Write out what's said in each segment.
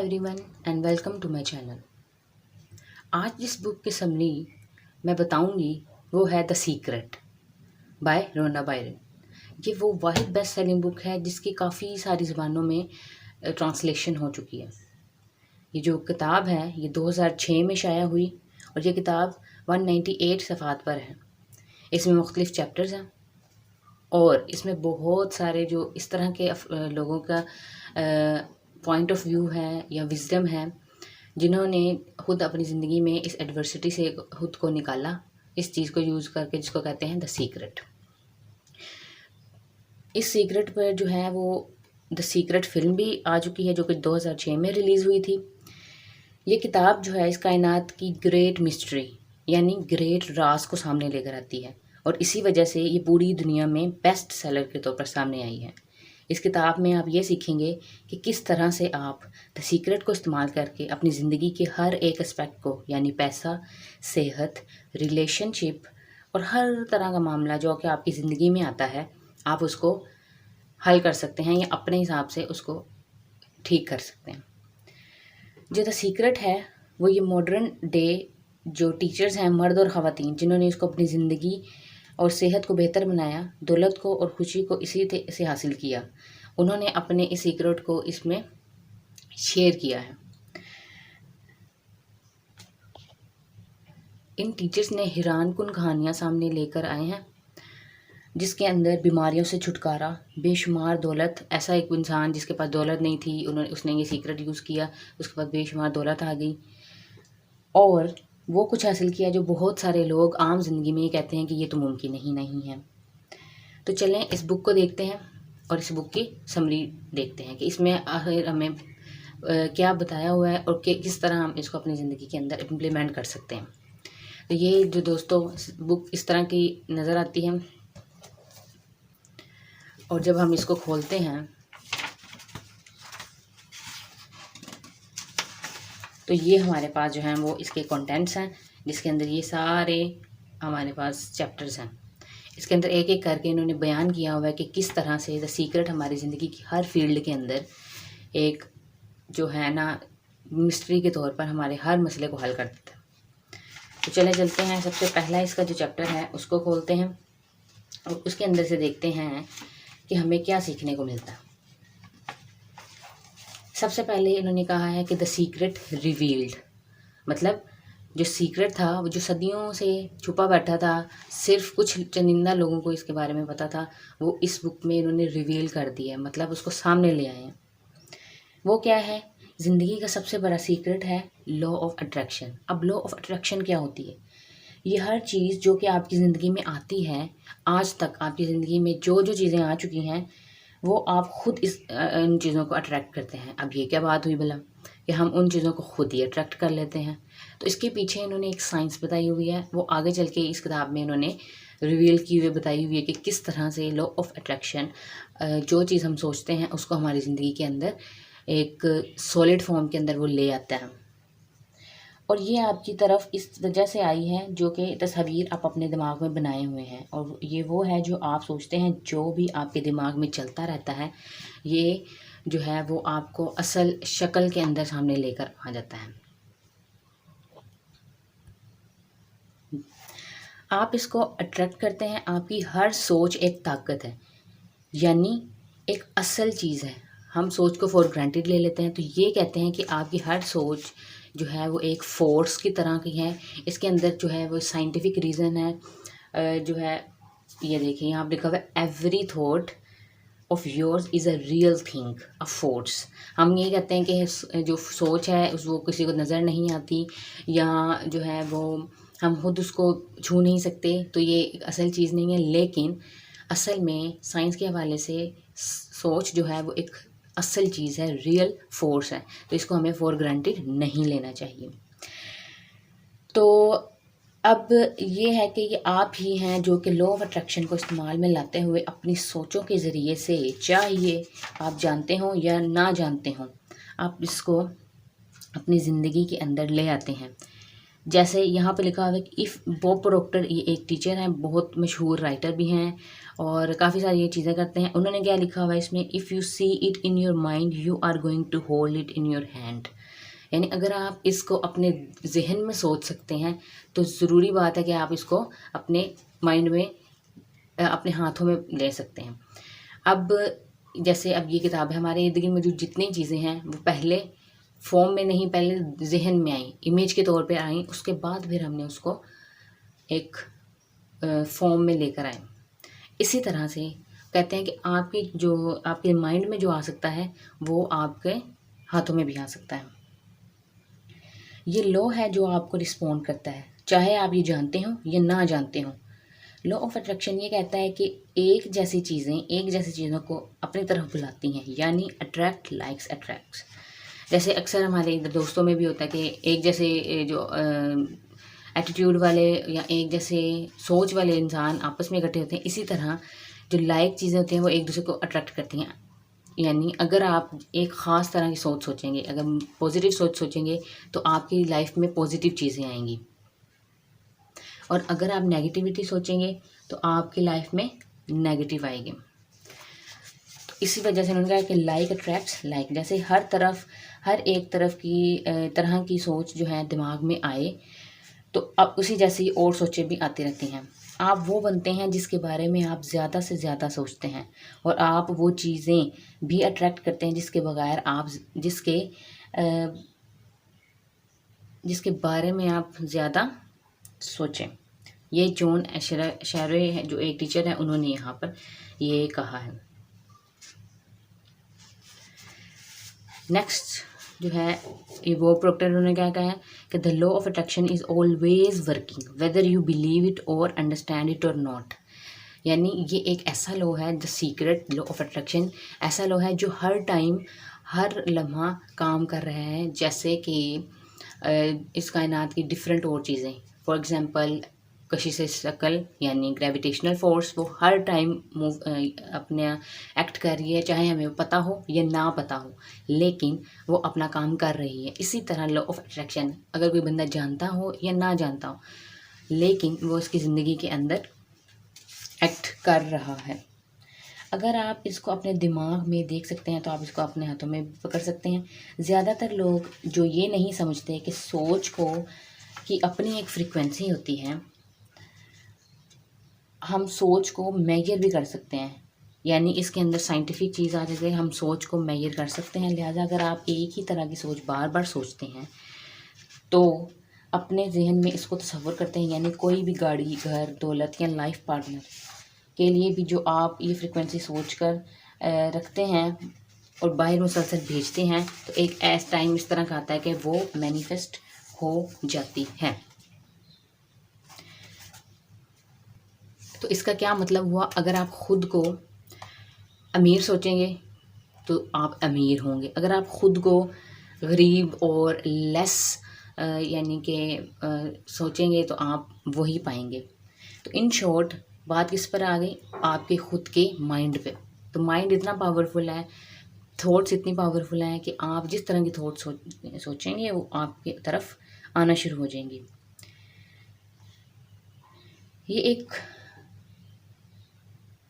Everyone and welcome to my channel. आज जिस book की समरी मैं बताऊंगी वो है the secret by Rhonda Byrne. ये वो वाहिद बेस्ट सेलिंग बुक है जिसकी काफ़ी सारी ज़बानों में ट्रांसलेशन हो चुकी है। ये जो किताब है ये 2006 में शाया हुई और ये किताब 198 सफ़ात पर है। इसमें मुख्तलिफ़ चैप्टर्स हैं और इसमें बहुत सारे जो इस तरह के लोगों का पॉइंट ऑफ व्यू है या विजडम है जिन्होंने खुद अपनी ज़िंदगी में इस एडवर्सिटी से खुद को निकाला, इस चीज़ को यूज़ करके, जिसको कहते हैं द सीक्रेट। इस सीक्रेट पर जो है वो द सीक्रेट फिल्म भी आ चुकी है जो कि 2006 में रिलीज़ हुई थी। ये किताब जो है इस कायनात की ग्रेट मिस्ट्री यानी ग्रेट राज को सामने लेकर आती है और इसी वजह से ये पूरी दुनिया में बेस्ट सेलर के तौर पर सामने आई है। इस किताब में आप ये सीखेंगे कि किस तरह से आप द सीक्रेट को इस्तेमाल करके अपनी ज़िंदगी के हर एक एस्पेक्ट को यानी पैसा, सेहत, रिलेशनशिप और हर तरह का मामला जो कि आपकी ज़िंदगी में आता है आप उसको हल कर सकते हैं या अपने हिसाब से उसको ठीक कर सकते हैं। जो द सीक्रेट है वो ये मॉडर्न डे जो टीचर्स हैं, मर्द और ख़वातीन, जिन्होंने इसको अपनी ज़िंदगी और सेहत को बेहतर बनाया, दौलत को और खुशी को इसी से हासिल किया, उन्होंने अपने इस सीक्रेट को इसमें शेयर किया है। इन टीचर्स ने हैरानकुन कहानियाँ सामने लेकर आए हैं जिसके अंदर बीमारियों से छुटकारा, बेशुमार दौलत, ऐसा एक इंसान जिसके पास दौलत नहीं थी उसने ये सीक्रेट यूज़ किया, उसके बाद बेशुमार दौलत आ गई और वो कुछ हासिल किया जो बहुत सारे लोग आम जिंदगी में ये कहते हैं कि ये तो मुमकिन ही नहीं है। तो चलें इस बुक को देखते हैं और इस बुक की समरी देखते हैं कि इसमें आखिर हमें क्या बताया हुआ है और किस तरह हम इसको अपनी ज़िंदगी के अंदर इम्प्लीमेंट कर सकते हैं। तो ये जो दोस्तों बुक इस तरह की नज़र आती है और जब हम इसको खोलते हैं तो ये हमारे पास जो हैं वो इसके कंटेंट्स हैं जिसके अंदर ये सारे हमारे पास चैप्टर्स हैं। इसके अंदर एक एक करके इन्होंने बयान किया हुआ है कि किस तरह से द सीक्रेट हमारी ज़िंदगी की हर फील्ड के अंदर एक जो है ना मिस्ट्री के तौर पर हमारे हर मसले को हल कर देता है। तो चले चलते हैं, सबसे पहला इसका जो चैप्टर है उसको खोलते हैं और उसके अंदर से देखते हैं कि हमें क्या सीखने को मिलता है। सबसे पहले इन्होंने कहा है कि द सीक्रेट रिवील्ड, मतलब जो सीक्रेट था वो जो सदियों से छुपा बैठा था, सिर्फ कुछ चुनिंदा लोगों को इसके बारे में पता था, वो इस बुक में इन्होंने रिवील कर दिया है, मतलब उसको सामने ले आए हैं। वो क्या है? ज़िंदगी का सबसे बड़ा सीक्रेट है लॉ ऑफ अट्रैक्शन। अब लॉ ऑफ अट्रैक्शन क्या होती है? ये हर चीज़ जो कि आपकी ज़िंदगी में आती है, आज तक आपकी ज़िंदगी में जो जो चीज़ें आ चुकी हैं वो आप खुद इन चीज़ों को अट्रैक्ट करते हैं। अब ये क्या बात हुई भला कि हम उन चीज़ों को खुद ही अट्रैक्ट कर लेते हैं? तो इसके पीछे इन्होंने एक साइंस बताई हुई है, वो आगे चल के इस किताब में इन्होंने रिवील की हुई बताई हुई है कि किस तरह से लॉ ऑफ अट्रैक्शन जो चीज़ हम सोचते हैं उसको हमारी ज़िंदगी के अंदर एक सॉलिड फॉर्म के अंदर वो ले आता है। और ये आपकी तरफ इस वजह से आई है जो कि तस्वीर आप अपने दिमाग में बनाए हुए हैं और ये वो है जो आप सोचते हैं, जो भी आपके दिमाग में चलता रहता है ये जो है वो आपको असल शक्ल के अंदर सामने लेकर आ जाता है। आप इसको अट्रैक्ट करते हैं, आपकी हर सोच एक ताकत है, यानी एक असल चीज़ है। हम सोच को फॉर ग्रांटेड ले लेते हैं, तो ये कहते हैं कि आपकी हर सोच जो है वो एक फोर्स की तरह की है। इसके अंदर जो है वो साइंटिफिक रीज़न है जो है ये देखिए यहाँ पर लिखा हुआ है every thought of yours is a real thing a force. हम ये कहते हैं कि जो सोच है वो किसी को नज़र नहीं आती या जो है वो हम खुद उसको छू नहीं सकते, तो ये एक असल चीज़ नहीं है, लेकिन असल में साइंस के हवाले से सोच जो है वो एक असल चीज़ है, रियल फोर्स है, तो इसको हमें फॉर ग्रांटेड नहीं लेना चाहिए। तो अब ये है कि ये आप ही हैं जो कि लॉ ऑफ अट्रैक्शन को इस्तेमाल में लाते हुए अपनी सोचों के ज़रिए से, चाहे आप जानते हों या ना जानते हों, आप इसको अपनी ज़िंदगी के अंदर ले आते हैं। जैसे यहाँ पे लिखा हुआ है कि इफ़ बॉब प्रोक्टर, ये एक टीचर हैं, बहुत मशहूर राइटर भी हैं और काफ़ी सारी ये चीज़ें करते हैं। उन्होंने क्या लिखा हुआ है इसमें, if you see it in your mind you are going to hold it in your hand. यानी अगर आप इसको अपने जहन में सोच सकते हैं तो ज़रूरी बात है कि आप इसको अपने माइंड में अपने हाथों में ले सकते हैं। अब जैसे अब ये किताब है, हमारे इर्द गिर्द मौजूद जितनी चीज़ें हैं वो पहले फॉर्म में नहीं, पहले जहन में आई, इमेज के तौर पे आई, उसके बाद फिर हमने उसको एक फॉर्म में लेकर आए। इसी तरह से कहते हैं कि आपके माइंड में जो आ सकता है वो आपके हाथों में भी आ सकता है। ये लॉ है जो आपको रिस्पॉन्ड करता है, चाहे आप ये जानते हो या ना जानते हो। लॉ ऑफ अट्रैक्शन ये कहता है कि एक जैसी चीज़ों को अपनी तरफ बुलाती हैं, यानी अट्रैक्ट लाइक्स अट्रैक्ट्स। जैसे अक्सर हमारे इधर दोस्तों में भी होता है कि एक जैसे जो एटीट्यूड वाले या एक जैसे सोच वाले इंसान आपस में इकट्ठे होते हैं, इसी तरह जो लाइक चीज़ें होती हैं वो एक दूसरे को अट्रैक्ट करती हैं। यानी अगर आप एक ख़ास तरह की सोच सोचेंगे, अगर पॉजिटिव सोच सोचेंगे तो आपकी लाइफ में पॉजिटिव चीज़ें आएंगी, और अगर आप नेगेटिविटी सोचेंगे तो आपकी लाइफ में नेगेटिव आएगी। तो इसी वजह से उन्होंने कहा कि लाइक अट्रैक्ट्स लाइक। जैसे हर एक तरह की सोच जो है दिमाग में आए तो अब उसी जैसी और सोचें भी आती रहती हैं। आप वो बनते हैं जिसके बारे में आप ज़्यादा से ज़्यादा सोचते हैं, और आप वो चीज़ें भी अट्रैक्ट करते हैं जिसके बारे में आप ज़्यादा सोचें। ये जॉन एशरे है जो एक टीचर है, उन्होंने यहाँ पर ये कहा है। नेक्स्ट जो है वो प्रोक्टर, उन्होंने क्या कहा है कि the law of attraction is always working whether you believe it और अंडरस्टैंड इट और नॉट। यानी ये एक ऐसा लॉ है, the secret law of attraction ऐसा लॉ है जो हर टाइम हर लम्हा काम कर रहा है। जैसे कि इस कायनात की डिफरेंट और चीज़ें, फॉर एग्ज़ाम्पल कशिश शकल यानी ग्रेविटेशनल फोर्स, वो हर टाइम मूव अपने एक्ट कर रही है, चाहे हमें पता हो या ना पता हो, लेकिन वो अपना काम कर रही है। इसी तरह लॉ ऑफ अट्रैक्शन, अगर कोई बंदा जानता हो या ना जानता हो, लेकिन वो उसकी ज़िंदगी के अंदर एक्ट कर रहा है। अगर आप इसको अपने दिमाग में देख सकते हैं तो आप इसको अपने हाथों में पकड़ सकते हैं। ज़्यादातर लोग जो ये नहीं समझते कि सोच की अपनी एक फ्रीक्वेंसी होती है, हम सोच को मेजर भी कर सकते हैं, यानी इसके अंदर साइंटिफिक चीज़ आ जाती है, हम सोच को मेजर कर सकते हैं। लिहाजा अगर आप एक ही तरह की सोच बार बार सोचते हैं तो अपने जहन में इसको तसव्वुर करते हैं, यानी कोई भी गाड़ी, घर, दौलत या लाइफ पार्टनर के लिए भी जो आप ये फ्रिक्वेंसी सोच कर रखते हैं और बाहर मुसलसल भेजते हैं, तो एक ऐसा टाइम इस तरह का आता है कि वो मैनिफेस्ट हो जाती है। तो इसका क्या मतलब हुआ, अगर आप खुद को अमीर सोचेंगे तो आप अमीर होंगे, अगर आप खुद को गरीब और लेस यानी कि सोचेंगे तो आप वही पाएंगे। तो इन शॉर्ट बात किस पर आ गई, आपके खुद के माइंड पे। तो माइंड इतना पावरफुल है, थॉट्स इतनी पावरफुल हैं कि आप जिस तरह की थॉट्स सोचेंगे वो आपकी तरफ आना शुरू हो जाएंगी। ये एक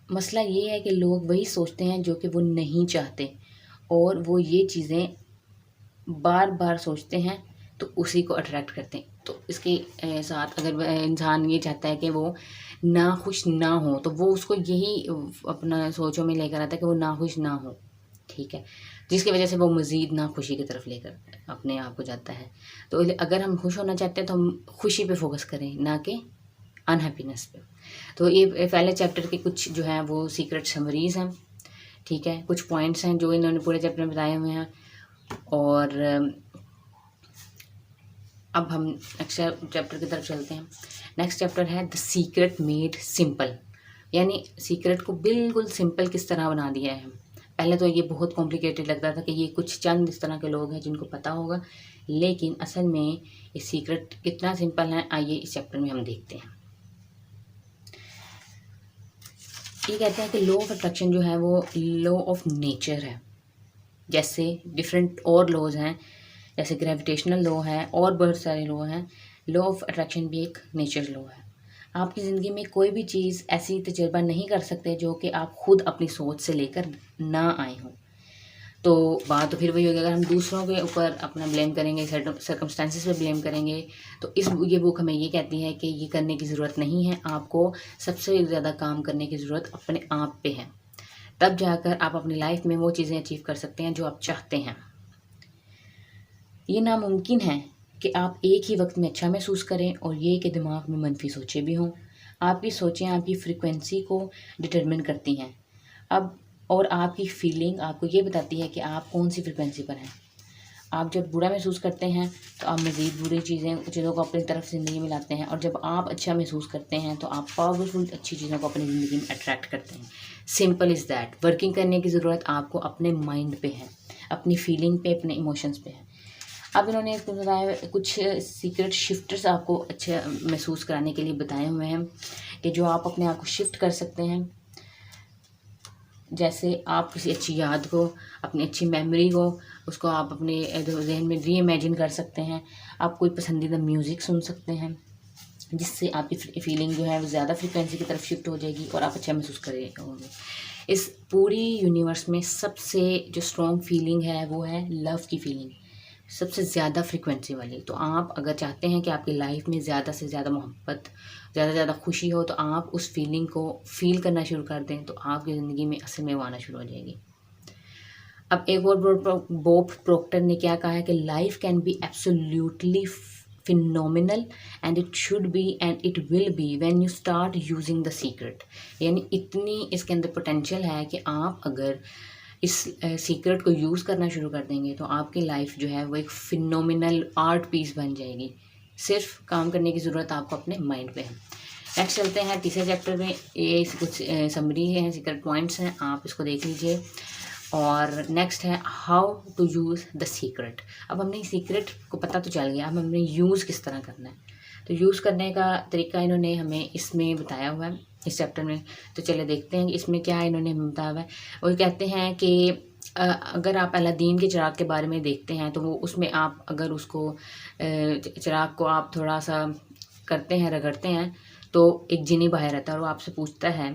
मसला ये है कि लोग वही सोचते हैं जो कि वो नहीं चाहते, और वो ये चीज़ें बार बार सोचते हैं तो उसी को अट्रैक्ट करते हैं। तो इसके साथ अगर इंसान ये चाहता है कि वो नाखुश ना हो तो वो उसको यही अपना सोचों में लेकर आता है कि वो नाखुश ना हो, ठीक है, जिसकी वजह से वो मज़ीद नाखुशी की तरफ लेकर अपने आप को जाता है। तो अगर हम खुश होना चाहते हैं तो हम खुशी पे फोकस करें, ना कि अनहैप्पीनेस पे। तो ये पहले चैप्टर के कुछ जो है वो सीक्रेट समरीज़ हैं, ठीक है, कुछ पॉइंट्स हैं जो इन्होंने पूरे चैप्टर में बताए हुए हैं। और अब हम नेक्स्ट चैप्टर की तरफ चलते हैं। नेक्स्ट चैप्टर है द सीक्रेट मेड सिंपल, यानी सीक्रेट को बिल्कुल सिंपल किस तरह बना दिया है। पहले तो ये बहुत कॉम्प्लिकेटेड लगता था कि ये कुछ चंद इस तरह के लोग हैं जिनको पता होगा, लेकिन असल में ये सीक्रेट कितना सिंपल है, आइए इस चैप्टर में हम देखते हैं। ये कहते हैं कि लॉ ऑफ अट्रैक्शन जो है वो लॉ ऑफ नेचर है। जैसे डिफरेंट और लॉज हैं, जैसे ग्रेविटेशनल लॉ है और बहुत सारे लॉ हैं, लॉ ऑफ अट्रैक्शन भी एक नेचर लॉ है। आपकी ज़िंदगी में कोई भी चीज़ ऐसी तजुर्बा नहीं कर सकते जो कि आप खुद अपनी सोच से लेकर ना आए हों। तो बात तो फिर वही होगी, अगर हम दूसरों के ऊपर अपना ब्लेम करेंगे, सर्कमस्टेंसेस पे ब्लेम करेंगे, तो ये बुक हमें ये कहती है कि ये करने की ज़रूरत नहीं है। आपको सबसे ज़्यादा काम करने की ज़रूरत अपने आप पे है, तब जाकर आप अपनी लाइफ में वो चीज़ें अचीव कर सकते हैं जो आप चाहते हैं। ये नामुमकिन है कि आप एक ही वक्त में अच्छा महसूस करें और ये कि दिमाग में मनफी सोचें भी हों। आपकी सोचें आपकी फ्रीक्वेंसी को डिटरमिन करती हैं। अब और आपकी फीलिंग आपको ये बताती है कि आप कौन सी फ्रीक्वेंसी पर हैं। आप जब बुरा महसूस करते हैं तो आप मज़ीद बुरी चीज़ों को अपनी तरफ ज़िंदगी में लाते हैं, और जब आप अच्छा महसूस करते हैं तो आप पावरफुल अच्छी चीज़ों को अपनी ज़िंदगी में अट्रैक्ट करते हैं। Simple is that. वर्किंग करने की ज़रूरत आपको अपने माइंड पे है, अपनी फीलिंग पे, अपने इमोशंस पे है। अब इन्होंने बताया कुछ सीक्रेट शिफ्टर्स आपको अच्छे महसूस कराने के लिए बताए हुए हैं कि जो आप अपने आप को शिफ्ट कर सकते हैं। जैसे आप किसी अच्छी याद को, अपनी अच्छी मेमोरी को, उसको आप अपने जहन में री इमेजिन कर सकते हैं। आप कोई पसंदीदा म्यूज़िक सुन सकते हैं जिससे आपकी फीलिंग जो है वो ज़्यादा फ्रिक्वेंसी की तरफ शिफ्ट हो जाएगी और आप अच्छा महसूस करेंगे। इस पूरी यूनिवर्स में सबसे जो स्ट्रॉन्ग फीलिंग है वो है लव की फीलिंग, सबसे ज़्यादा फ्रिक्वेंसी वाली। तो आप अगर चाहते हैं कि आपकी लाइफ में ज़्यादा से ज़्यादा मोहब्बत, ज़्यादा से ज़्यादा खुशी हो, तो आप उस फीलिंग को फील करना शुरू कर दें, तो आपकी ज़िंदगी में असल में वो आना शुरू हो जाएगी। अब एक और बॉब प्रोक्टर ने क्या कहा है कि life can be absolutely phenomenal and it should be and it will be when you start using the secret. यानी इतनी इसके अंदर पोटेंशियल है कि आप अगर इस सीक्रेट को यूज़ करना शुरू कर देंगे तो आपकी लाइफ जो है वो एक फिनोमिनल आर्ट पीस बन जाएगी। सिर्फ काम करने की ज़रूरत आपको अपने माइंड पे है। नेक्स्ट चलते हैं तीसरे चैप्टर में। ये कुछ समरी है, सीक्रेट पॉइंट्स हैं, आप इसको देख लीजिए। और नेक्स्ट है how to use the secret. अब हमने सीक्रेट को पता तो चल गया, अब हमने यूज़ किस तरह करना है। तो यूज़ करने का तरीका इन्होंने हमें इसमें बताया हुआ है इस चैप्टर में। तो चलिए देखते हैं कि इसमें क्या इन्होंने हमें बताया हुआ है। वो कहते हैं कि अगर आप अलादीन के चिराग के बारे में देखते हैं तो वो उसमें आप अगर उसको चिराग को आप थोड़ा सा करते हैं, रगड़ते हैं, तो एक जिनी बाहर रहता है और वो आपसे पूछता है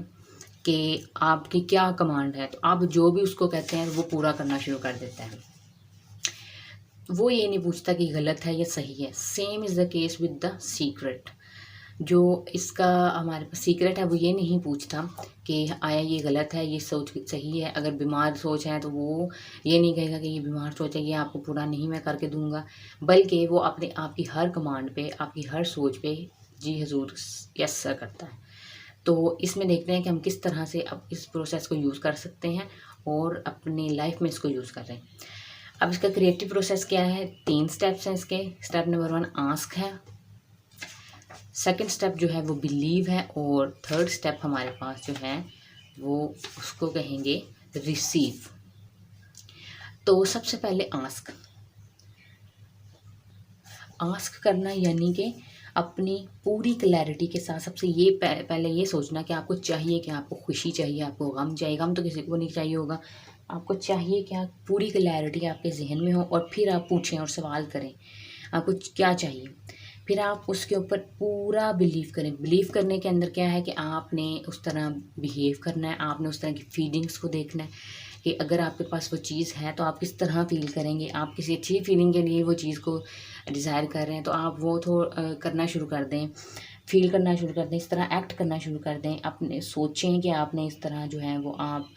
कि आपकी क्या कमांड है। तो आप जो भी उसको कहते हैं वो पूरा करना शुरू कर देता है। वो ये नहीं पूछता कि गलत है या सही है। Same is the case with the secret. जो इसका हमारे पास सीक्रेट है वो ये नहीं पूछता कि आया ये गलत है, ये सोच सही है। अगर बीमार सोच है तो वो ये नहीं कहेगा कि ये बीमार सोच है, ये आपको पूरा नहीं मैं करके दूंगा, बल्कि वो अपने आपकी हर कमांड पे, आपकी हर सोच पे जी हजूर यस सर करता है। तो इसमें देखते हैं कि हम किस तरह से अब इस प्रोसेस को यूज़ कर सकते हैं और अपनी लाइफ में इसको यूज़ कर रहे हैं। अब इसका क्रिएटिव प्रोसेस क्या है, 3 स्टेप्स हैं इसके। स्टेप नंबर 1 आस्क है, सेकंड स्टेप जो है वो बिलीव है, और थर्ड स्टेप हमारे पास जो है वो उसको कहेंगे रिसीव। तो सबसे पहले आस्क करना, यानी कि अपनी पूरी क्लैरिटी के साथ सबसे ये पहले ये सोचना कि आपको चाहिए क्या। आपको खुशी चाहिए, आपको गम चाहिए। गम तो किसी को नहीं चाहिए होगा। आपको चाहिए क्या, पूरी क्लैरिटी आपके जहन में हो, और फिर आप पूछें और सवाल करें आपको क्या चाहिए। फिर आप उसके ऊपर पूरा बिलीव करें। बिलीव करने के अंदर क्या है कि आपने उस तरह बिहेव करना है, आपने उस तरह की फीलिंग्स को देखना है कि अगर आपके पास वो चीज़ है तो आप किस तरह फील करेंगे। आप किसी अच्छी फीलिंग के लिए वो चीज़ को डिज़ायर कर रहे हैं तो आप वो करना शुरू कर दें, फील करना शुरू कर दें, इस तरह एक्ट करना शुरू कर दें। अपने सोचें कि आपने इस तरह जो है वो आप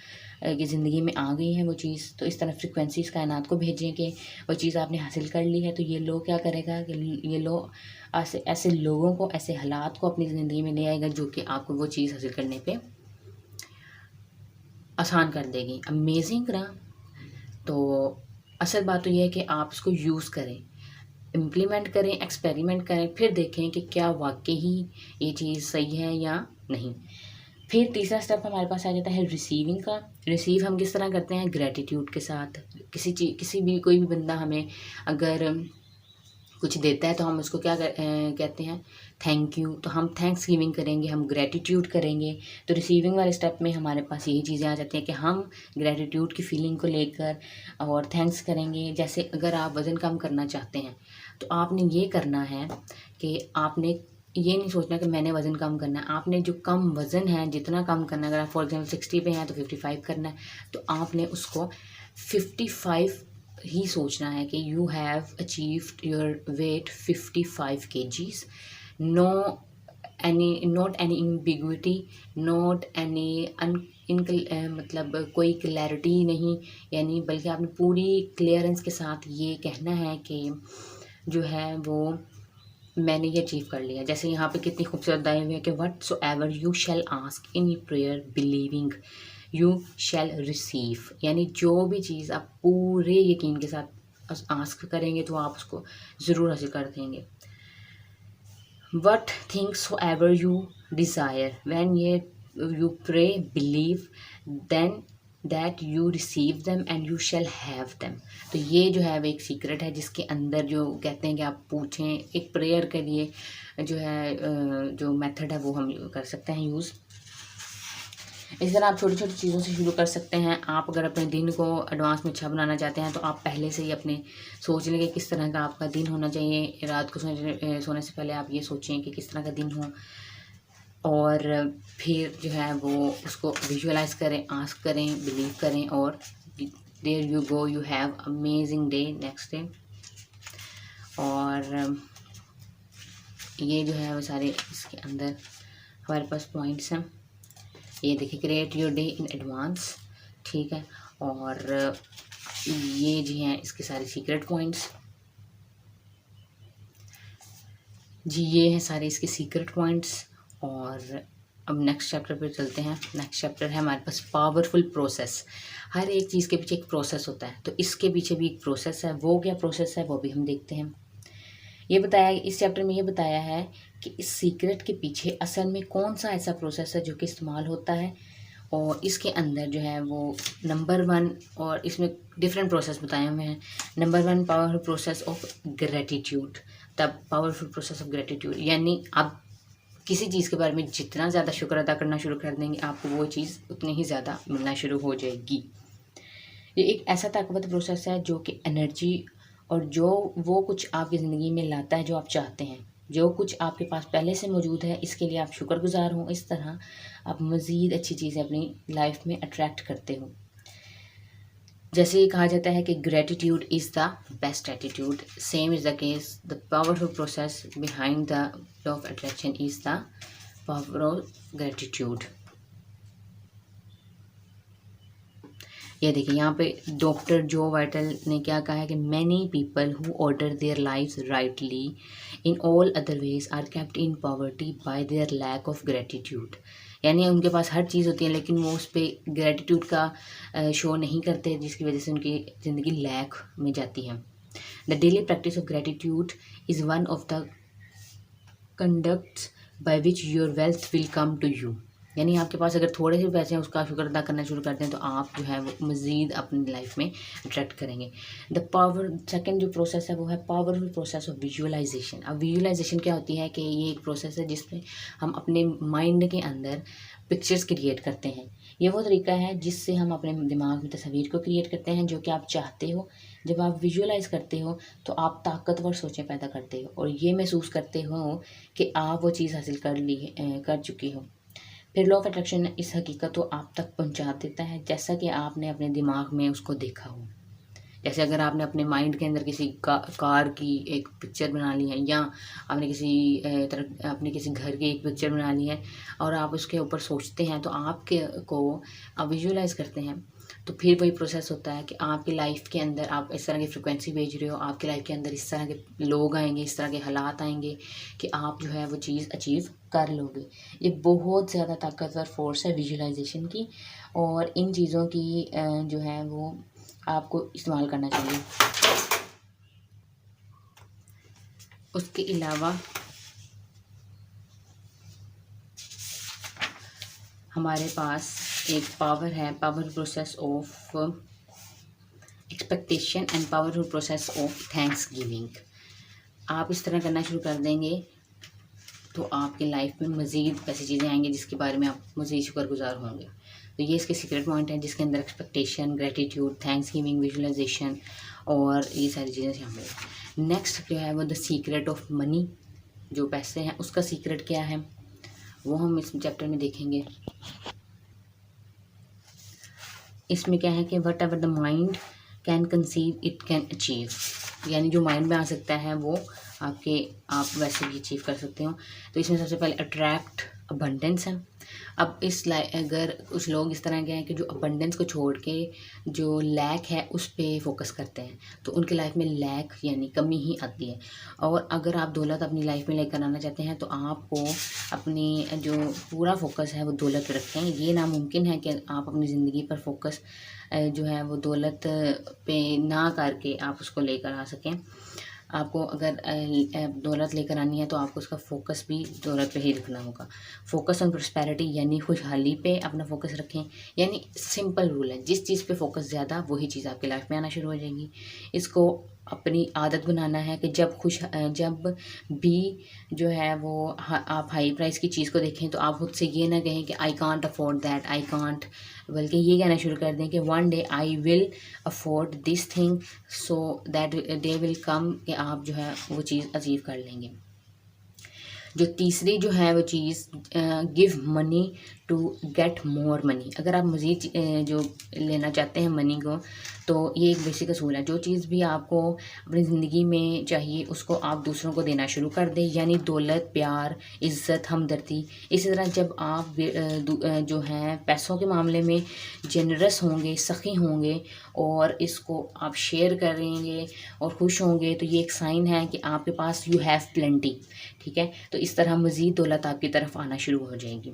की ज़िंदगी में आ गई है वो चीज़। तो इस तरह फ्रिक्वेंसीज कायनात को भेजें कि वो चीज़ आपने हासिल कर ली है। तो ये लोग क्या करेगा कि ये लोग ऐसे लोगों को, ऐसे हालात को अपनी ज़िंदगी में ले आएगा जो कि आपको वो चीज़ हासिल करने पे आसान कर देगी। अमेजिंग ना। तो असल बात तो ये है कि आप इसको यूज़ करें, इम्प्लीमेंट करें, एक्सपेरिमेंट करें, फिर देखें कि क्या वाकई ही ये चीज़ सही है या नहीं। फिर तीसरा स्टेप हमारे पास आ जाता है रिसीविंग का। रिसीव हम किस तरह करते हैं, ग्रेटिट्यूड के साथ। किसी भी कोई भी बंदा हमें अगर कुछ देता है तो हम उसको क्या कहते हैं, थैंक यू। तो हम थैंक्स गिविंग करेंगे, हम ग्रेटिट्यूड करेंगे। तो रिसीविंग वाले स्टेप में हमारे पास यही चीज़ें आ जाती हैं कि हम ग्रेटिट्यूड की फीलिंग को लेकर और थैंक्स करेंगे। जैसे अगर आप वज़न कम करना चाहते हैं तो आपने ये करना है कि आपने ये नहीं सोचना कि मैंने वज़न कम करना है। आपने जो कम वज़न है जितना कम करना है, अगर आप फॉर एग्जाम्पल 60 पे हैं तो 55 करना है। तो आपने उसको 55 ही सोचना है कि you have achieved your weight 55 kgs। No any, not any ambiguity, not any मतलब कोई क्लैरिटी नहीं, यानी बल्कि आपने पूरी क्लियरेंस के साथ ये कहना है कि जो है वो मैंने ये अचीव कर लिया। जैसे यहाँ पे कितनी खूबसूरत दाएँ हुई है कि what so ever you shall ask in prayer believing you shall receive, यानी जो भी चीज़ आप पूरे यकीन के साथ आस्क करेंगे तो आप उसको ज़रूर हासिल कर देंगे। What things so ever you desire when you pray believe then that you receive them and you shall have them. तो ये जो है वो एक सीक्रेट है जिसके अंदर जो कहते हैं कि आप पूछें, एक प्रेयर के लिए जो है जो मेथड है वो हम कर सकते हैं यूज़। इस तरह आप छोटी छोटी चीज़ों से शुरू कर सकते हैं। आप अगर अपने दिन को एडवांस में अच्छा बनाना चाहते हैं तो आप पहले से ही अपने सोच लेंगे किस तरह का आपका दिन होना चाहिए। रात को सोने से पहले आप ये सोचें कि किस तरह का दिन हो, और फिर जो है वो उसको विजुअलाइज करें, आस्क करें, बिलीव करें, और there you go, you have amazing day next day. और ये जो है वो सारे इसके अंदर हमारे पास पॉइंट्स हैं। ये देखिए, create your day in advance, ठीक है। और ये जी हैं इसके सारे सीक्रेट पॉइंट्स जी, ये हैं सारे इसके सीक्रेट पॉइंट्स। और अब नेक्स्ट चैप्टर पे चलते हैं। नेक्स्ट चैप्टर है हमारे पास पावरफुल प्रोसेस। हर एक चीज़ के पीछे एक प्रोसेस होता है, तो इसके पीछे भी एक प्रोसेस है। वो क्या प्रोसेस है वो भी हम देखते हैं। ये बताया, इस चैप्टर में ये बताया है कि इस सीक्रेट के पीछे असल में कौन सा ऐसा प्रोसेस है जो कि इस्तेमाल होता है। और इसके अंदर जो है वो नंबर 1, और इसमें डिफरेंट प्रोसेस बताए हुए हैं। Number 1 powerful process of gratitude. तब पावरफुल प्रोसेस ऑफ ग्रेटिट्यूड यानी आप किसी चीज़ के बारे में जितना ज़्यादा शुक्र अदा करना शुरू कर देंगे, आपको वो चीज़ उतनी ही ज़्यादा मिलना शुरू हो जाएगी। ये एक ऐसा ताकतवर प्रोसेस है जो कि एनर्जी और जो वो कुछ आपकी ज़िंदगी में लाता है जो आप चाहते हैं। जो कुछ आपके पास पहले से मौजूद है, इसके लिए आप शुक्रगुजार हों। इस तरह आप मज़ीद अच्छी चीज़ें अपनी लाइफ में अट्रैक्ट करते हो। जैसे ये कहा जाता है कि gratitude is the best attitude, same is the case the powerful process behind the law of attraction is the power of gratitude. ये देखिए, यहाँ पे डॉक्टर जो वाइटल ने क्या कहा है कि many people who order their lives rightly in all other ways are kept in poverty by their lack of gratitude. यानी उनके पास हर चीज़ होती है लेकिन वो उस पर ग्रेटिट्यूड का शो नहीं करते, जिसकी वजह से उनकी ज़िंदगी लैक में जाती है। The daily practice of gratitude is one of the conducts by which your wealth will come to you. यानी आपके पास अगर थोड़े से पैसे हैं उसका शुक्र अदा करना शुरू करते हैं तो आप जो है वो मज़ीद अपनी लाइफ में अट्रैक्ट करेंगे। द पावर सेकंड जो प्रोसेस है वो है पावरफुल प्रोसेस ऑफ विजुअलाइजेशन। अब विजुअलाइजेशन क्या होती है कि ये एक प्रोसेस है जिसमें हम अपने माइंड के अंदर पिक्चर्स क्रिएट करते हैं। ये वो तरीका है जिससे हम अपने दिमाग में तस्वीर को क्रिएट करते हैं जो कि आप चाहते हो। जब आप विजुअलाइज करते हो तो आप ताकतवर सोचें पैदा करते हो और ये महसूस करते हो कि आप वो चीज़ हासिल कर चुकी हो। फिर लॉ ऑफ अट्रैक्शन इस हकीकत को आप तक पहुंचा देता है जैसा कि आपने अपने दिमाग में उसको देखा हो। जैसे अगर आपने अपने माइंड के अंदर किसी कार की एक पिक्चर बना ली है, या आपने अपने किसी घर की एक पिक्चर बना ली है और आप उसके ऊपर सोचते हैं तो आपके को आप विजुअलाइज करते हैं, तो फिर वही प्रोसेस होता है कि आपकी लाइफ के अंदर आप इस तरह की फ्रिक्वेंसी भेज रहे हो, आपकी लाइफ के अंदर इस तरह के लोग आएंगे, इस तरह के हालात आएंगे कि आप जो है वो चीज़ अचीव कर लोगे। ये बहुत ज़्यादा ताकतवर फोर्स है विजुअलाइजेशन की, और इन चीज़ों की जो है वो आपको इस्तेमाल करना चाहिए। उसके अलावा हमारे पास एक पावर है, power process of expectation and powerful process of thanks giving. आप इस तरह करना शुरू कर देंगे तो आपकी लाइफ में मज़ीद ऐसी चीज़ें आएंगी जिसके बारे में आप मज़ीद शुक्रगुजार होंगे। तो ये इसके सीक्रेट पॉइंट हैं जिसके अंदर expectation, gratitude, thanks giving, visualization और ये सारी चीज़ें शामिल। नेक्स्ट जो है वो द सीक्रेट ऑफ मनी, जो पैसे हैं उसका सीक्रेट क्या है वो हम इस चैप्टर में देखेंगे। इसमें क्या है कि what ever the mind can conceive it can achieve, यानी जो माइंड में आ सकता है वो आप वैसे भी अचीव कर सकते हो। तो इसमें सबसे पहले अट्रैक्ट अबंडेंस है। अब अगर कुछ लोग इस तरह के हैं कि जो अबंडेंस को छोड़ के जो लैक है उस पर फोकस करते हैं, तो उनकी लाइफ में लैक यानी कमी ही आती है। और अगर आप दौलत अपनी लाइफ में लेकर आना चाहते हैं तो आपको अपनी जो पूरा फोकस है वो दौलत पे रखें। ये नामुमकिन है कि आप अपनी ज़िंदगी पर फोकस जो है वो दौलत पे ना करके आप उसको लेकर आ सकें। आपको अगर दौलत लेकर आनी है तो आपको उसका फोकस भी दौलत पे ही रखना होगा। फोकस ऑन प्रॉस्पेरिटी यानी खुशहाली पे अपना फोकस रखें। यानी सिंपल रूल है, जिस चीज़ पे फोकस ज़्यादा वही चीज़ आपकी लाइफ में आना शुरू हो जाएगी। इसको अपनी आदत बनाना है कि जब भी जो है वो आप हाई प्राइस की चीज़ को देखें तो आप खुद से ये ना कहें कि I can't afford that, I can't, बल्कि ये कहना शुरू कर दें कि one day I will afford this thing, so that day will come कि आप जो है वो चीज़ अचीव कर लेंगे। जो तीसरी जो है वो चीज़, give money to get more money. अगर आप मज़ीद जो लेना चाहते हैं मनी को, तो ये एक बेसिक असूल है, जो चीज़ भी आपको अपनी ज़िंदगी में चाहिए उसको आप दूसरों को देना शुरू कर दें, यानी दौलत, प्यार, इज़्ज़त, हमदर्दी। इसी तरह जब आप जो हैं पैसों के मामले में जनरस होंगे, सखी होंगे और इसको आप शेयर करेंगे और खुश होंगे, तो ये एक साइन है कि आपके पास यू हैव प्लेंटी। ठीक है, तो इस तरह मज़ीद दौलत आपकी तरफ आना शुरू हो जाएगी।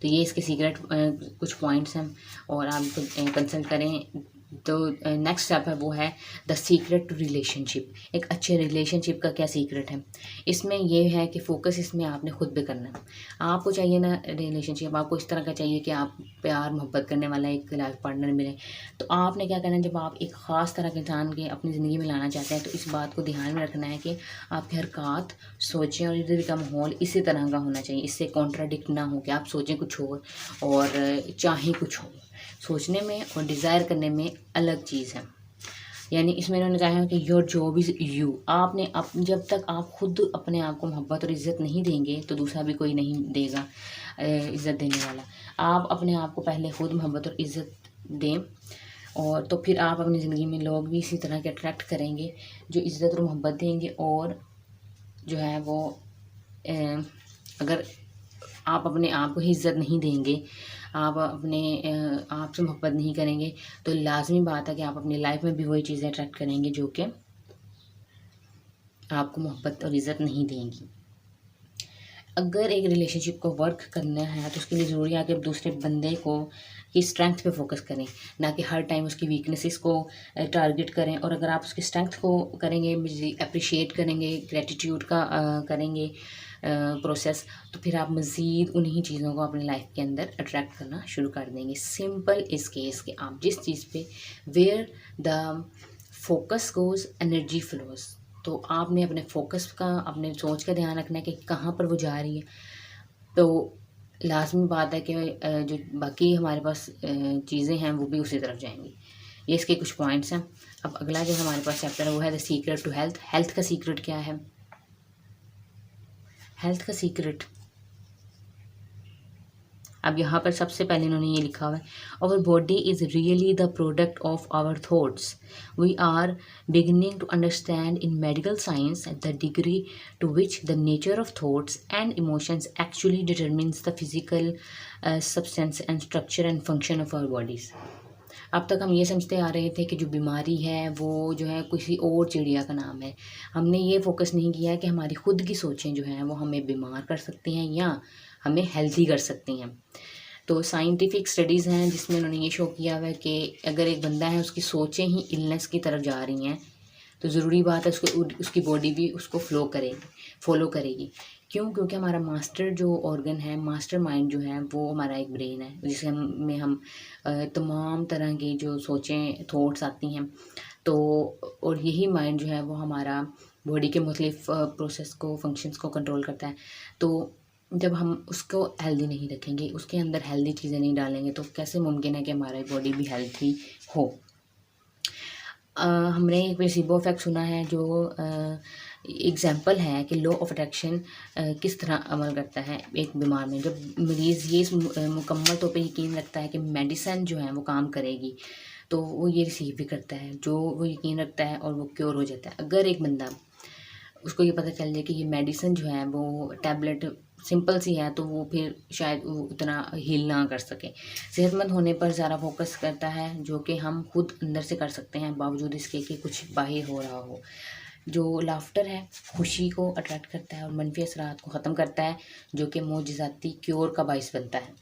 तो ये इसके सीक्रेट कुछ पॉइंट्स हैं और आप कंसल्ट करें। तो नेक्स्ट स्टेप है वो है द सीक्रेट टू रिलेशनशिप। एक अच्छे रिलेशनशिप का क्या सीक्रेट है, इसमें ये है कि फ़ोकस इसमें आपने खुद पे करना है। आपको चाहिए ना रिलेशनशिप, आपको इस तरह का चाहिए कि आप प्यार मोहब्बत करने वाला एक लाइफ पार्टनर मिले। तो आपने क्या करना है, जब आप एक ख़ास तरह के इंसान के अपनी ज़िंदगी में लाना चाहते हैं तो इस बात को ध्यान में रखना है कि आपकी हरकत, सोचें और इधर का माहौल इसी तरह का होना चाहिए, इससे कॉन्ट्राडिक्ट ना हो कि आप सोचें कुछ और चाहें कुछ हो। सोचने में और डिज़ायर करने में अलग चीज़ है। यानी इसमें इन्होंने कहा है कि योर जॉब इज़ यू। आपने जब तक आप खुद अपने आप को मोहब्बत और इज़्ज़त नहीं देंगे तो दूसरा भी कोई नहीं देगा इज़्ज़त देने वाला। आप अपने आप को पहले खुद मोहब्बत और इज़्ज़त दें, और तो फिर आप अपनी ज़िंदगी में लोग भी इसी तरह के अट्रैक्ट करेंगे जो इज़्ज़त और मोहब्बत देंगे। और जो है वो अगर आप अपने आप को ही इज़्ज़त नहीं देंगे, आप अपने आप से मोहब्बत नहीं करेंगे, तो लाजमी बात है कि आप अपनी लाइफ में भी वही चीज़ें अट्रैक्ट करेंगे जो कि आपको मोहब्बत और इज़्ज़त नहीं देंगी। अगर एक रिलेशनशिप को वर्क करना है तो उसके लिए ज़रूरी है कि आप दूसरे बंदे को की स्ट्रेंथ पे फोकस करें, ना कि हर टाइम उसकी वीकनेसेस को टारगेट करें। और अगर आप उसकी स्ट्रेंथ को करेंगे, अप्रिशिएट करेंगे, ग्रेटिट्यूड का करेंगे प्रोसेस, तो फिर आप मज़ीद उन्हीं चीज़ों को अपनी लाइफ के अंदर अट्रैक्ट करना शुरू कर देंगे। सिंपल इस केस के आप जिस चीज़ पे where the focus goes energy flows. तो आपने अपने फोकस का, अपने सोच का ध्यान रखना है कि कहाँ पर वो जा रही है। तो लाजमी बात है कि जो बाकी हमारे पास चीज़ें हैं वो भी उसी तरफ जाएंगी। ये इसके कुछ पॉइंट्स हैं। अब अगला जो हमारे पास चैप्टर है वो है the secret to health. Health का सीक्रेट क्या है? हेल्थ का सीक्रेट, अब यहाँ पर सबसे पहले इन्होंने ये लिखा हुआ है, our body is really the product of our thoughts. We are beginning to understand in medical science the degree to which the nature of thoughts and emotions actually determines the physical substance and structure and function of our bodies. अब तक हम ये समझते आ रहे थे कि जो बीमारी है वो जो है किसी और चिड़िया का नाम है। हमने ये फोकस नहीं किया कि हमारी खुद की सोचें जो हैं वो हमें बीमार कर सकती हैं या हमें हेल्दी कर सकती हैं। तो साइंटिफिक स्टडीज़ हैं जिसमें उन्होंने ये शो किया हुआ है कि अगर एक बंदा है उसकी सोचें ही इलनेस की तरफ जा रही हैं तो ज़रूरी बात है उसकी बॉडी भी उसको फॉलो करेगी। क्यों? क्योंकि हमारा मास्टर जो ऑर्गन है, मास्टर माइंड जो है वो हमारा एक ब्रेन है जिसमें हम तमाम तरह की जो सोचें, थॉट्स आती हैं। तो और यही माइंड जो है वो हमारा बॉडी के मुख्तलिफ प्रोसेस को, फंक्शंस को कंट्रोल करता है। तो जब हम उसको हेल्दी नहीं रखेंगे, उसके अंदर हेल्दी चीज़ें नहीं डालेंगे, तो कैसे मुमकिन है कि हमारी बॉडी भी हेल्थी हो। हमने एक प्लेसिबो इफेक्ट सुना है जो एग्जाम्पल है कि लॉ ऑफ अट्रैक्शन किस तरह अमल करता है एक बीमार में। जब मरीज़ ये मुकम्मल तौर पे यकीन रखता है कि मेडिसिन जो है वो काम करेगी, तो वो ये रिसीव भी करता है, जो वो यकीन रखता है और वो क्योर हो जाता है। अगर एक बंदा उसको ये पता चल जाए कि ये मेडिसिन जो है वो टैबलेट सिंपल सी है, तो वो फिर शायद वो उतना हील ना कर सके। सेहतमंद होने पर ज़्यादा फोकस करता है, जो कि हम खुद अंदर से कर सकते हैं बावजूद इसके कि कुछ बाहर हो रहा हो। जो लाफ्टर है खुशी को अट्रैक्ट करता है और मनफी असरात को ख़त्म करता है, जो कि मोजज़ाती क्योर का बाइस बनता है।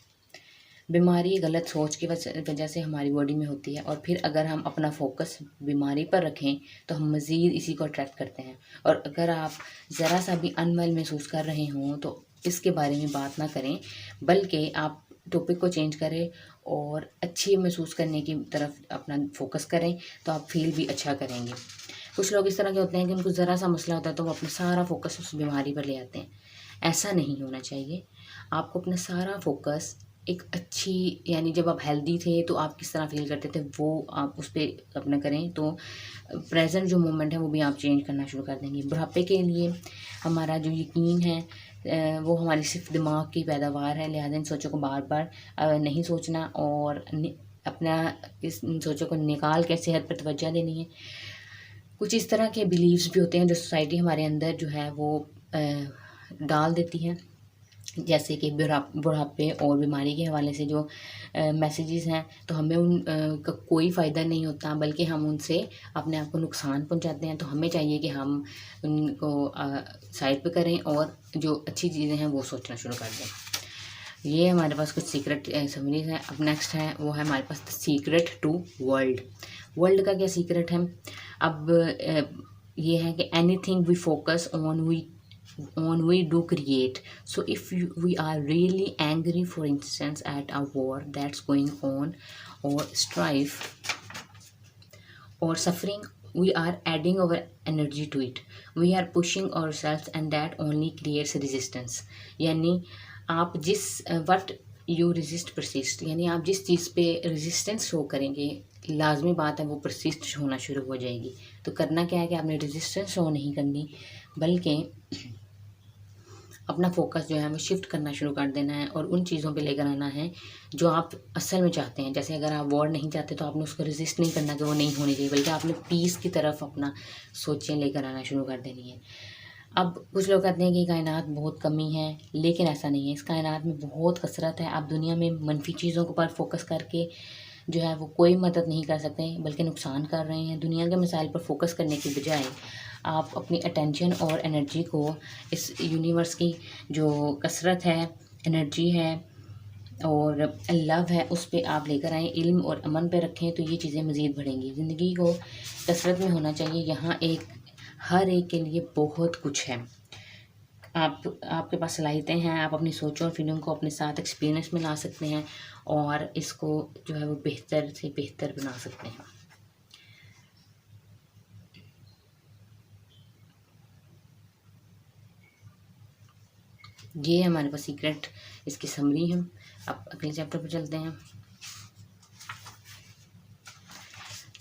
बीमारी गलत सोच की वजह से हमारी बॉडी में होती है, और फिर अगर हम अपना फोकस बीमारी पर रखें तो हम मज़ीद इसी को अट्रैक्ट करते हैं। और अगर आप ज़रा सा भी अनवेल महसूस कर रहे हों तो इसके बारे में बात ना करें, बल्कि आप टॉपिक को चेंज करें और अच्छी महसूस करने की तरफ अपना फोकस करें, तो आप फील भी अच्छा करेंगे। कुछ लोग इस तरह के होते हैं कि उनको ज़रा सा मसला होता है तो वो अपना सारा फोकस उस बीमारी पर ले आते हैं। ऐसा नहीं होना चाहिए। आपको अपना सारा फोकस एक अच्छी, यानी जब आप हेल्दी थे तो आप किस तरह फील करते थे वो आप उस पर अपना करें, तो प्रेजेंट जो मोमेंट है वो भी आप चेंज करना शुरू कर देंगे। बुढ़ापे के लिए हमारा जो यकीन है वो हमारी सिर्फ दिमाग की पैदावार है, लिहाजा इन सोचों को बार बार नहीं सोचना और अपना इस सोचों को निकाल के सेहत पर तवज्जो देनी है। कुछ इस तरह के बिलीव्स भी होते हैं जो सोसाइटी हमारे अंदर जो है वो डाल देती है, जैसे कि बुढ़ापे और बीमारी के हवाले से जो मैसेजेस हैं, तो हमें उन का कोई फ़ायदा नहीं होता, बल्कि हम उनसे अपने आप को नुकसान पहुंचाते हैं। तो हमें चाहिए कि हम उनको साइड पे करें और जो अच्छी चीज़ें हैं वो सोचना शुरू कर दें। ये हमारे पास कुछ सीक्रेट समरीज हैं। अब नेक्स्ट है वो है हमारे पास सीक्रेट टू वर्ल्ड। वर्ल्ड का क्या सीक्रेट है? अब ये है कि anything we focus on we do create. So if we are really angry, for instance, at a war that's going on, or strife or suffering, we are adding our energy to it. We are pushing ourselves, and that only creates resistance. यानी आप जिस what you resist persist, यानी आप जिस चीज़ पे resistance show करेंगे, लाजमी बात है वो परसिस्ट होना शुरू हो जाएगी। तो करना क्या है कि आपने रेजिस्टेंस शो नहीं करनी, बल्कि अपना फोकस जो है वो शिफ्ट करना शुरू कर देना है और उन चीज़ों पे लेकर आना है जो आप असल में चाहते हैं। जैसे अगर आप वॉर नहीं चाहते तो आपने उसको रेजिस्ट नहीं करना कि वो नहीं होनी चाहिए, बल्कि आपने पीस की तरफ अपना सोचें लेकर आना शुरू कर देनी है। अब कुछ लोग कहते हैं कि कायनात बहुत कमी है, लेकिन ऐसा नहीं है। इस कायनात में बहुत कसरत है। आप दुनिया में मनफी चीज़ों के ऊपर फोकस करके जो है वो कोई मदद नहीं कर सकते, बल्कि नुकसान कर रहे हैं। दुनिया के मसाइल पर फोकस करने की बजाय आप अपनी अटेंशन और एनर्जी को इस यूनिवर्स की जो कसरत है, एनर्जी है और लव है, उस पर आप लेकर आएँ, इल्म और अमन पे रखें, तो ये चीज़ें मज़ीद बढ़ेंगी। ज़िंदगी को कसरत में होना चाहिए। यहाँ हर एक के लिए बहुत कुछ है। आपके पास सलाहियतें हैं। आप अपनी सोचों और फीलिंग को अपने साथ एक्सपीरियंस में ला सकते हैं और इसको जो है वो बेहतर से बेहतर बना सकते हैं। ये हमारे पास सीक्रेट, इसकी समरी है। अब अगले चैप्टर पर चलते हैं।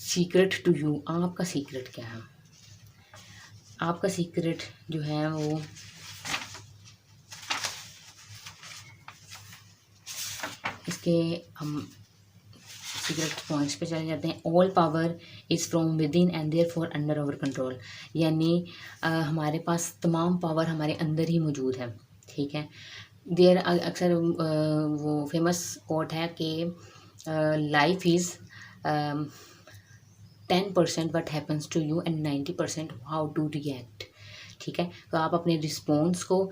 सीक्रेट टू यू, आपका सीक्रेट क्या है? आपका सीक्रेट जो है वो इसके हम सीक्रेट पॉइंट्स पे चले जाते हैं। All power is from within and therefore under our control, यानी हमारे पास तमाम पावर हमारे अंदर ही मौजूद है। ठीक है, देयर अक्सर वो फेमस कोट है कि life is 10% what happens to you and 90% how to react. ठीक है, तो आप अपने रिस्पॉन्स को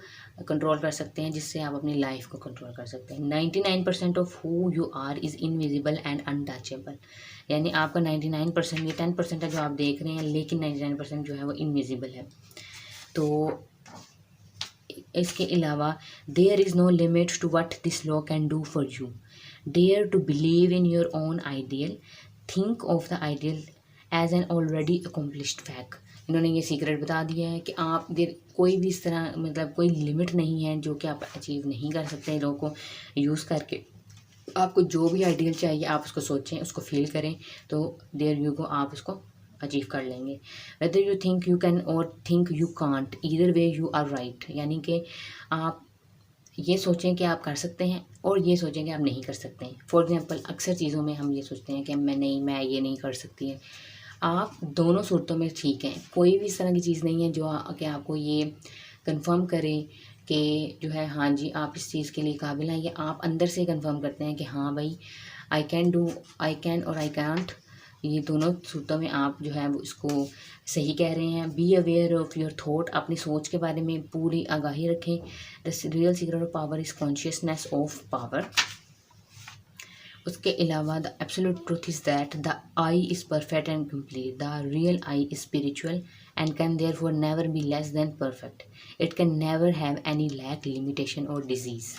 कंट्रोल कर सकते हैं, जिससे आप अपनी लाइफ को कंट्रोल कर सकते हैं। 99% of who you are is invisible and untouchable, यानी आपका 99%, ये 10% है जो आप देख रहे हैं, लेकिन 99% जो है वो इनविजिबल है। तो इसके अलावा there is no limit to what this law can do for you. Dare to believe in your own ideal, think of the ideal as an already accomplished fact. इन्होंने ये सीक्रेट बता दिया है कि आप कोई भी इस तरह मतलब कोई लिमिट नहीं है जो कि आप अचीव नहीं कर सकते। लोगों को यूज़ करके आपको जो भी आइडियल चाहिए आप उसको सोचें, उसको फील करें, तो देयर यू को आप उसको अचीव कर लेंगे। Whether you think you can or think you can't, either way you are right. यानी कि आप ये सोचें कि आप कर सकते हैं और ये सोचें कि आप नहीं कर सकते हैं। फॉर एग्जांपल अक्सर चीज़ों में हम ये सोचते हैं कि मैं ये नहीं कर सकती है। आप दोनों सूरतों में ठीक हैं। कोई भी इस तरह की चीज़ नहीं है जो कि आपको ये कंफर्म करे कि जो है हाँ जी आप इस चीज़ के लिए काबिल हैं। ये आप अंदर से कंफर्म करते हैं कि हाँ भाई I can do, I can और आई कांट, ये दोनों सूरतों में आप जो है वो इसको सही कह रहे हैं। Be aware of your thought, अपनी सोच के बारे में पूरी आगाही रखें। The real secret of power is consciousness of power. उसके अलावा the absolute truth is that the I is perfect and complete, the real I is spiritual and can therefore never be less than perfect. It can never have any lack, limitation और disease.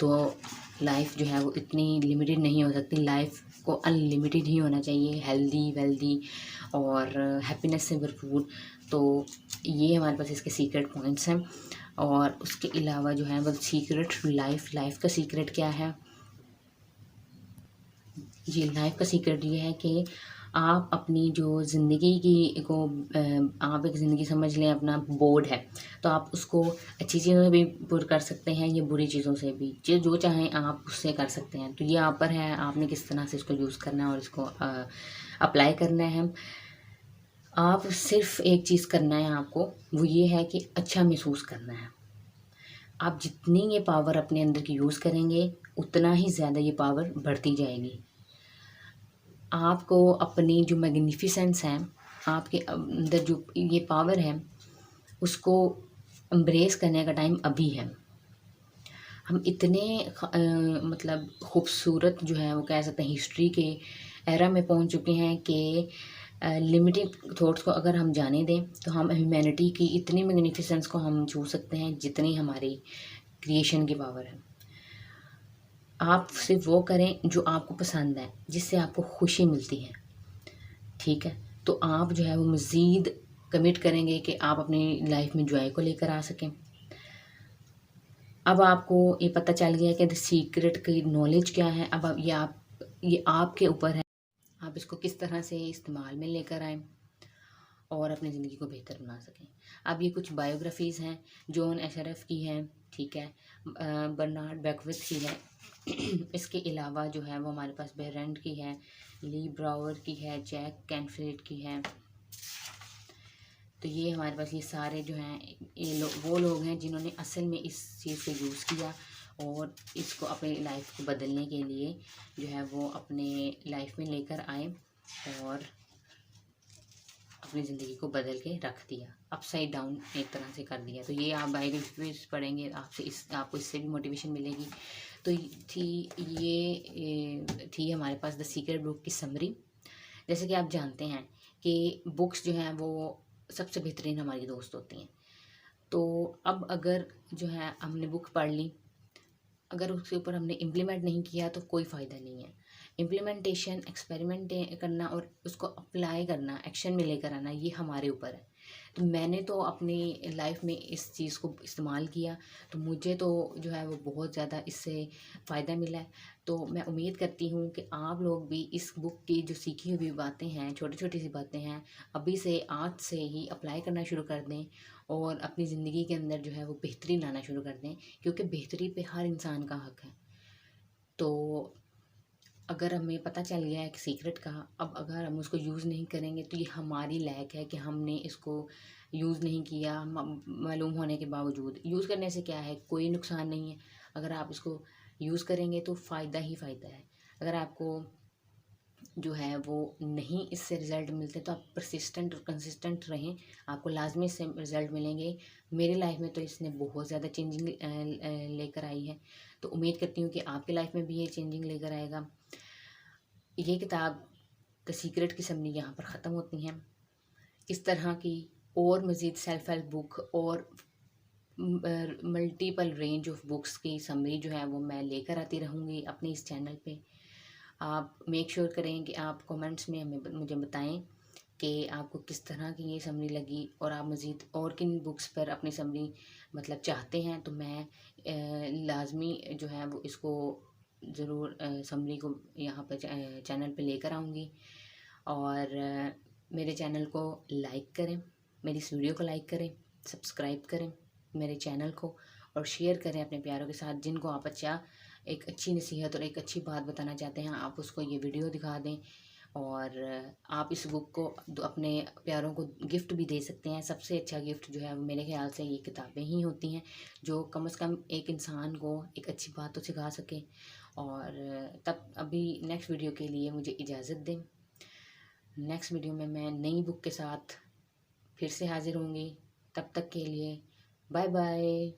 तो life जो है वो इतनी limited नहीं हो सकती, life को अनलिमिटेड ही होना चाहिए, हेल्दी वेल्दी और हैप्पीनेस से भरपूर। तो ये हमारे पास इसके सीक्रेट पॉइंट्स हैं। और उसके अलावा जो है वो सीक्रेट लाइफ का सीक्रेट क्या है? ये लाइफ का सीक्रेट ये है कि आप अपनी जो ज़िंदगी की को आप एक ज़िंदगी समझ लें अपना बोर्ड है, तो आप उसको अच्छी चीज़ों से भी पुर कर सकते हैं या बुरी चीज़ों से भी, जो चाहें आप उससे कर सकते हैं। तो ये आप पर है, आपने किस तरह से इसको यूज़ करना है और इसको अप्लाई करना है। आप सिर्फ एक चीज़ करना है आपको, वो ये है कि अच्छा महसूस करना है। आप जितनी ये पावर अपने अंदर की यूज़ करेंगे उतना ही ज़्यादा ये पावर बढ़ती जाएगी। आपको अपनी जो मैग्निफिसेंस है, आपके अंदर जो ये पावर है, उसको एम्ब्रेस करने का टाइम अभी है। हम इतने मतलब खूबसूरत जो है वो कह सकते हैं हिस्ट्री के एरा में पहुंच चुके हैं कि लिमिटेड थॉट्स को अगर हम जाने दें तो हम ह्यूमैनिटी की इतनी मैग्निफिसेंस को हम छू सकते हैं जितनी हमारी क्रिएशन की पावर है। आप सिर्फ वो करें जो आपको पसंद है, जिससे आपको खुशी मिलती है, ठीक है? तो आप जो है वो मज़ीद कमिट करेंगे कि आप अपनी लाइफ में जॉय को लेकर आ सकें। अब आपको ये पता चल गया कि द सीक्रेट की नॉलेज क्या है। अब ये आपके ऊपर है, आप इसको किस तरह से इस्तेमाल में लेकर आएँ और अपनी ज़िंदगी को बेहतर बना सकें। अब ये कुछ बायोग्राफीज़ हैं, जॉन एशरफ की हैं, ठीक है, बर्नार्ड बैकविथ की है। इसके अलावा जो है वो हमारे पास बेरेंट की है, ली ब्रावर की है, जैक कैनफिल्ड की है। तो ये हमारे पास ये सारे जो हैं ये वो लोग हैं जिन्होंने असल में इस चीज़ को यूज़ किया और इसको अपनी लाइफ को बदलने के लिए जो है वो अपने लाइफ में लेकर आए और अपनी ज़िंदगी को बदल के रख दिया, अपसाइड डाउन एक तरह से कर दिया। तो ये आप बायोग्राफीज पढ़ेंगे आपको इससे भी मोटिवेशन मिलेगी। तो ये थी हमारे पास द सीक्रेट बुक की समरी। जैसे कि आप जानते हैं कि बुक्स जो हैं वो सबसे बेहतरीन हमारी दोस्त होती हैं। तो अब अगर जो है हमने बुक पढ़ ली, अगर उसके ऊपर हमने इम्प्लीमेंट नहीं किया तो कोई फ़ायदा नहीं है। इम्प्लीमेंटेशन, एक्सपेरिमेंट करना और उसको अप्लाई करना, एक्शन में लेकर आना, ये हमारे ऊपर है। तो मैंने तो अपनी लाइफ में इस चीज़ को इस्तेमाल किया, तो मुझे तो जो है वो बहुत ज़्यादा इससे फ़ायदा मिला है। तो मैं उम्मीद करती हूँ कि आप लोग भी इस बुक की जो सीखी हुई बातें हैं, छोटी छोटी सी बातें हैं, अभी से आज से ही अप्लाई करना शुरू कर दें और अपनी ज़िंदगी के अंदर जो है वो बेहतरी लाना शुरू कर दें, क्योंकि बेहतरी पे हर इंसान का हक है। तो अगर हमें पता चल गया है कि सीक्रेट का, अब अगर हम उसको यूज़ नहीं करेंगे तो ये हमारी लैक है कि हमने इसको यूज़ नहीं किया। मालूम होने के बावजूद यूज़ करने से क्या है, कोई नुकसान नहीं है। अगर आप इसको यूज़ करेंगे तो फ़ायदा ही फ़ायदा है। अगर आपको जो है वो नहीं इससे रिज़ल्ट मिलते तो आप परसिस्टेंट और कंसिस्टेंट रहें, आपको लाजमी इससे रिज़ल्ट मिलेंगे। मेरी लाइफ में तो इसने बहुत ज़्यादा चेंजिंग लेकर आई है। तो उम्मीद करती हूँ कि आपकी लाइफ में भी ये चेंजिंग लेकर आएगा। ये किताब द सीक्रेट की समरी यहाँ पर ख़त्म होती हैं। इस तरह की और मज़ीद सेल्फ हेल्प बुक और मल्टीपल रेंज ऑफ बुक्स की समरी जो है वो मैं लेकर आती रहूँगी अपने इस चैनल पे। आप मेक श्योर करें कि आप कमेंट्स में मुझे बताएं कि आपको किस तरह की ये समरी लगी और आप मज़ीद और किन बुक्स पर अपनी समरी मतलब चाहते हैं। तो मैं लाजमी जो है वो इसको ज़रूर समरी को यहाँ पर चैनल पे लेकर आऊँगी। और मेरे चैनल को लाइक करें, मेरी इस वीडियो को लाइक करें, सब्सक्राइब करें मेरे चैनल को और शेयर करें अपने प्यारों के साथ। जिनको आप एक अच्छी नसीहत और एक अच्छी बात बताना चाहते हैं, आप उसको ये वीडियो दिखा दें। और आप इस बुक को अपने प्यारों को गिफ्ट भी दे सकते हैं। सबसे अच्छा गिफ्ट जो है वो मेरे ख्याल से ये किताबें ही होती हैं, जो कम से कम एक इंसान को एक अच्छी बात तो सिखा सके। और तब अभी नेक्स्ट वीडियो के लिए मुझे इजाज़त दें। नेक्स्ट वीडियो में मैं नई बुक के साथ फिर से हाजिर होंगी। तब तक के लिए बाय बाय।